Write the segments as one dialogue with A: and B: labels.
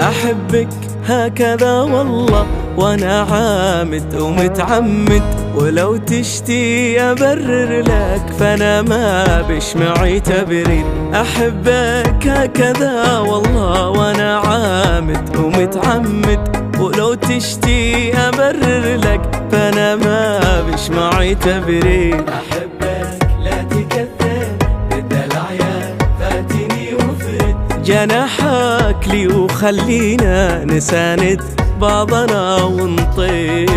A: أحبك هكذا والله وأنا عامد ومتعمد، ولو تشتي أبرر لك فأنا ما بش معي تبرير. أحبك هكذا والله وأنا عامد ومتعمد، ولو تشتي أبرر لك فأنا ما بش معي تبرير.
B: أحبك لا تكثر بالدلع يا فاتني وفرد،
A: جناحك لي وخلينا نساند بعضنا ونطير.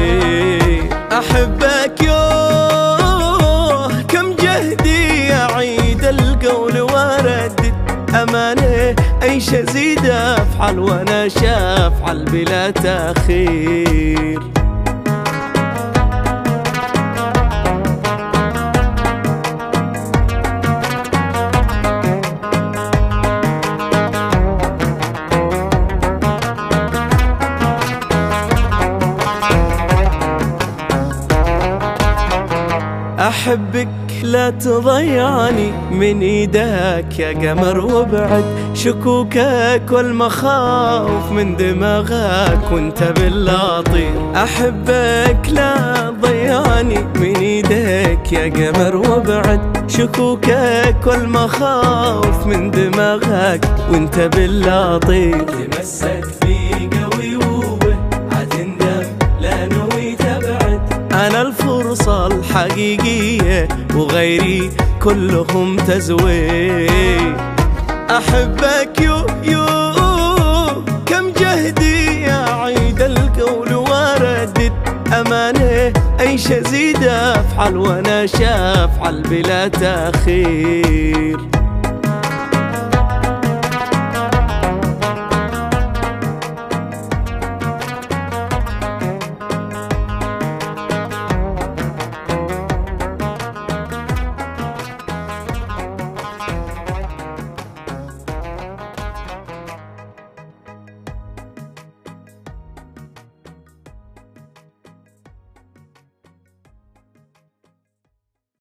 A: أحبك يوه كم جهدي أعيد القول واردد، أمانة أيش أزيد أفعل وأنا شافعل بلا تأخير. أحبك لا تضيعني من إيدك يا قمر، وابعد شكوكك والمخاوف من دماغك وانت باللاطير. أحبك لا تضيعني من إيدك يا قمر، وابعد شكوكك والمخاوف من دماغك وانت باللاطير.
B: تمسك في قوي وبه عتندم لا نوي تبعد،
A: أنا الفرصة الحقيقية وغيري كلهم تزوير. أحبك يو كم جهدي أعيد القول واردد، أمانة أيش أزيد أفعل وأنا شافعل بلا تأخير.